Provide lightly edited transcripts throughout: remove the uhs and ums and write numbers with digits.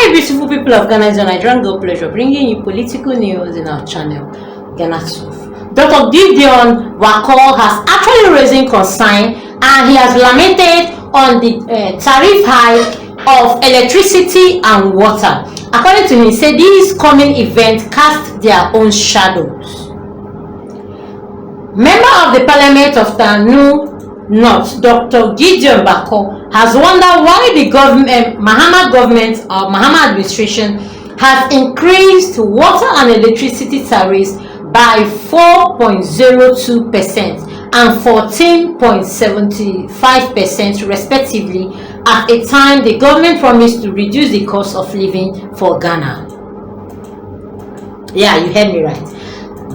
Hi beautiful people of Ghana, it's a Nigerian girl pleasure bringing you political news in our channel, Ghanatube. Dr. Gideon Boako has actually raising concern and he has lamented on the tariff hike of electricity and water. According to him, he said these coming events cast their own shadows. Member of the Parliament of Tanu North, Dr. Gideon Boako, has wondered why the Mahama administration has increased water and electricity tariffs by 4.02% and 14.75% respectively, at a time the government promised to reduce the cost of living for Ghana. Yeah, you heard me right.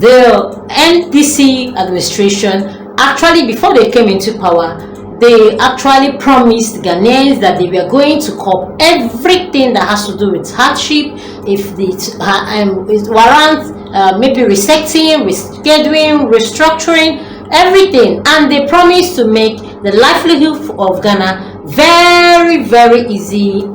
The NDC administration, actually, before they came into power, they actually promised Ghanaians that they were going to curb everything that has to do with hardship, if it warrants maybe resetting, rescheduling, restructuring, everything. And they promised to make the livelihood of Ghana very, very easy.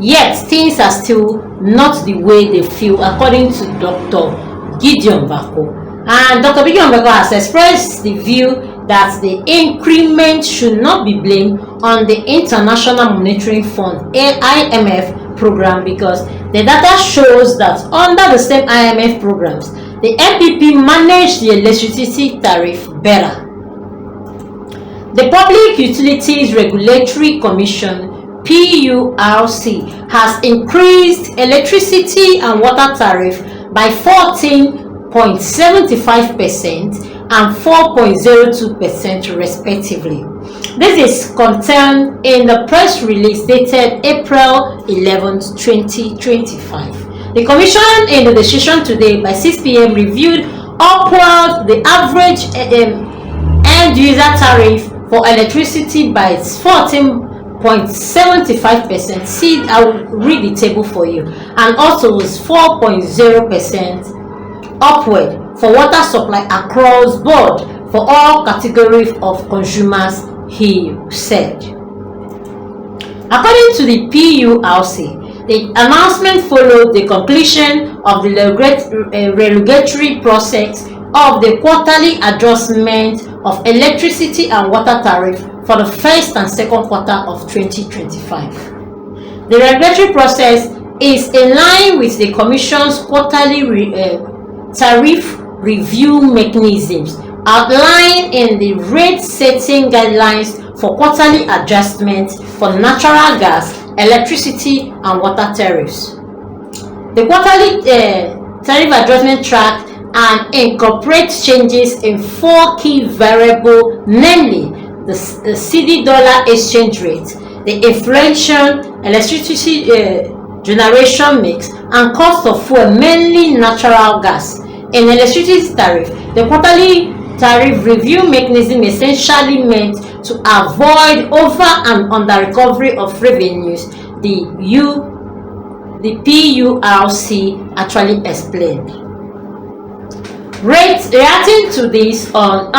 Yet, things are still not the way they feel, according to Dr. Gideon Boako. And Dr. Gideon Boako has expressed the view that the increment should not be blamed on the International Monetary Fund (IMF) program, because the data shows that under the same IMF programs, the MPP managed the electricity tariff better. The Public Utilities Regulatory Commission (PURC) has increased electricity and water tariff by 14.75% and 4.02% respectively. This is contained in the press release dated April 11, 2025. The Commission, in the decision today by 6 p.m., reviewed upward the average end user tariff for electricity by 14.75%. See, I will read the table for you. And also was 4.0% upward for water supply across board for all categories of consumers, he said. According to the PURC, the announcement followed the completion of the regulatory process of the quarterly adjustment of electricity and water tariff for the first and second quarter of 2025. The regulatory process is in line with the Commission's quarterly tariff review mechanisms outlined in the rate-setting guidelines for quarterly adjustments for natural gas, electricity, and water tariffs. The quarterly tariff adjustment track and incorporates changes in 4 key variables, namely the CD dollar exchange rate, the inflation, electricity generation mix, and cost of fuel, mainly natural gas. In electricity tariff, the quarterly tariff review mechanism essentially meant to avoid over and under recovery of revenues, the PURC actually explained. Reacting to this on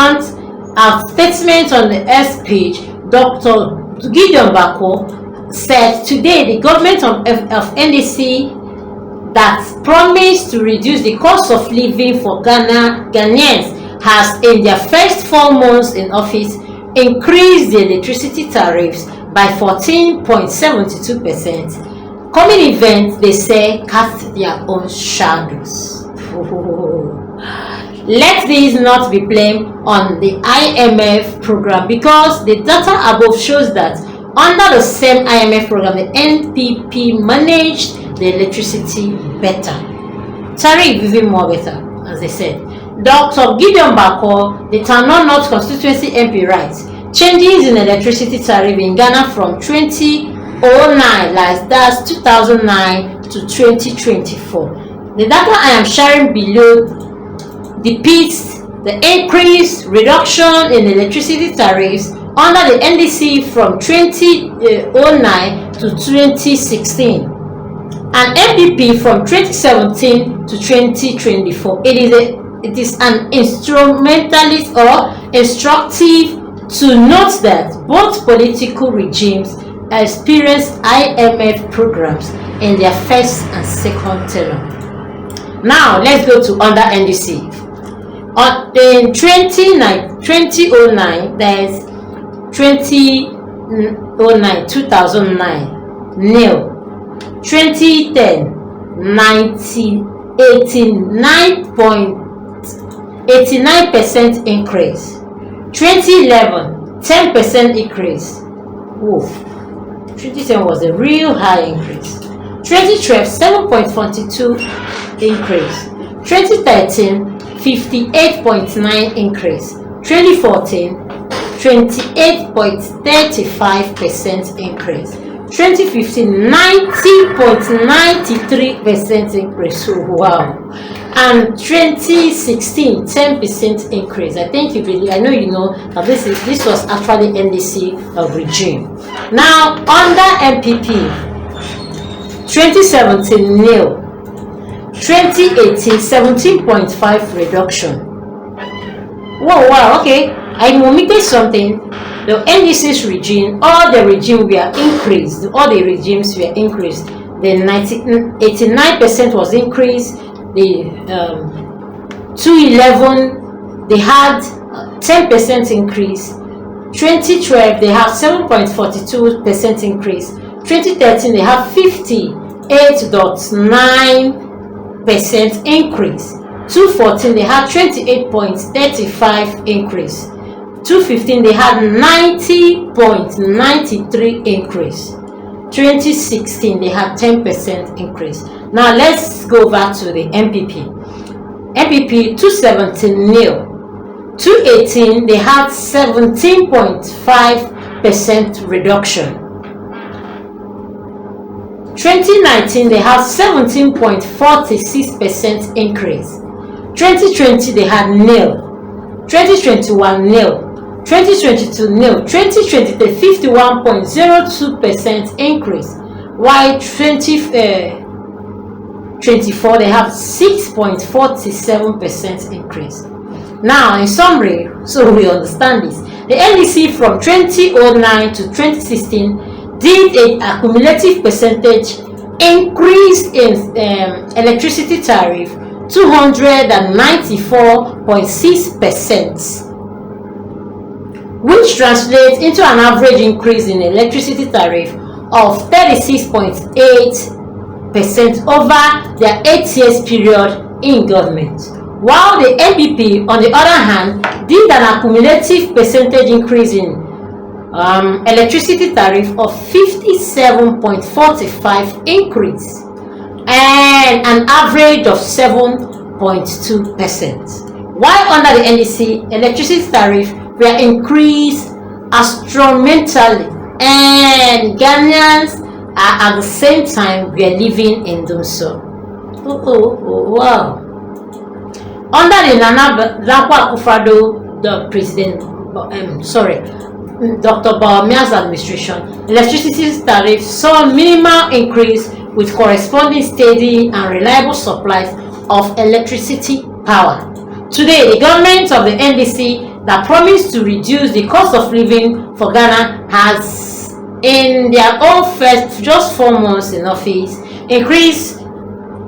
a statement on the X page, Dr. Gideon Boako said today the government of NDC that promised to reduce the cost of living for Ghanaians has, in their first 4 months in office, increased the electricity tariffs by 14.72%. Coming events, they say, cast their own shadows. Let these not be blamed on the IMF program, because the data above shows that under the same IMF program, the NPP managed the electricity better. Tariff even more better, as I said. Dr. Gideon Boako, the Tanu North constituency MP, writes, changes in electricity tariff in Ghana from 2009, like that's 2009 to 2024. The data I am sharing below depicts the increase, reduction in electricity tariffs under the NDC from 2009 to 2016 and MPP from 2017 to 2024. It is an instrumentalist or instructive to note that both political regimes experienced IMF programs in their first and second term. Now let's go to under NDC. In 2009, there's 2009 nil, 2010 89% increase, 2011 10% increase. Woof. 2010 was a real high increase. 2012 7.42 increase, 2013 58.9 increase, 2014 28.35% increase, 2015 90.93% increase. Wow. And 2016 10% increase. I think I know you know that this was actually NDC regime. Now under MPP, 2017 nil, 2018 17.5 reduction. Whoa, wow, okay. I omitted something. The NDC's regime, all the regimes were increased. All the regimes were increased. The 89% was increased. The 2011 they had 10% increase. 2012 they have 7.42% increase. 2013 they have 58.9% increase. 2014 they had 28.35 increase. 2015 they had 90.93 increase. 2016 they had 10% increase. Now let's go back to the MPP. MPP 2017 nil. 2018 they had 17.5% reduction. 2019 they have 17.46% increase. 2020 they had nil. 2021 nil. 2022 nil. 2023 51.02% increase. While 2024 they have 6.47% increase. Now in summary, so we understand this, the NDC from 2009 to 2016 did a cumulative percentage increase in electricity tariff 294.6%, which translates into an average increase in electricity tariff of 36.8% over their 8 years period in government. While the NPP, on the other hand, did an accumulative percentage increase in electricity tariff of 57.45 increase and an average of 7.2%. While under the NDC, electricity tariff were increased astronomically, and Ghanaians are at the same time were living in doom so. Wow. Under the Nana Akufo-Addo, the president, Dr. Bawumia's administration, electricity tariff saw a minimal increase with corresponding steady and reliable supplies of electricity power. Today, the government of the NDC that promised to reduce the cost of living for Ghana has, in their own first just 4 months in office, increased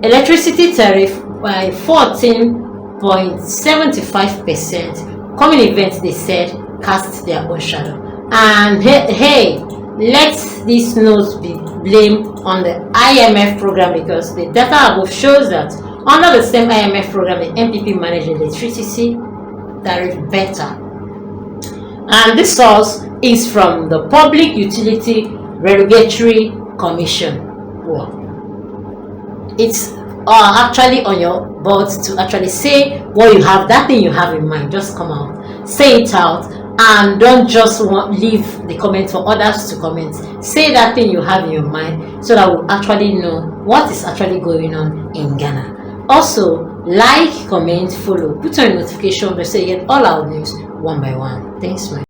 electricity tariff by 14.75%. Coming events, they said, cast their own shadow. And hey, let this note be blamed on the IMF program, because the data above shows that under the same IMF program, the NPP managed electricity tariff better. And this source is from the Public Utility Regulatory Commission. Wow. It's actually on your board to actually say what you have, that thing you have in mind. Just come out, say it out, and don't just leave the comment for others to comment. Say that thing you have in your mind so that we'll actually know what is actually going on in Ghana. Also, like, comment, follow, put on your notification bell so you get all our news one by one. Thanks, man.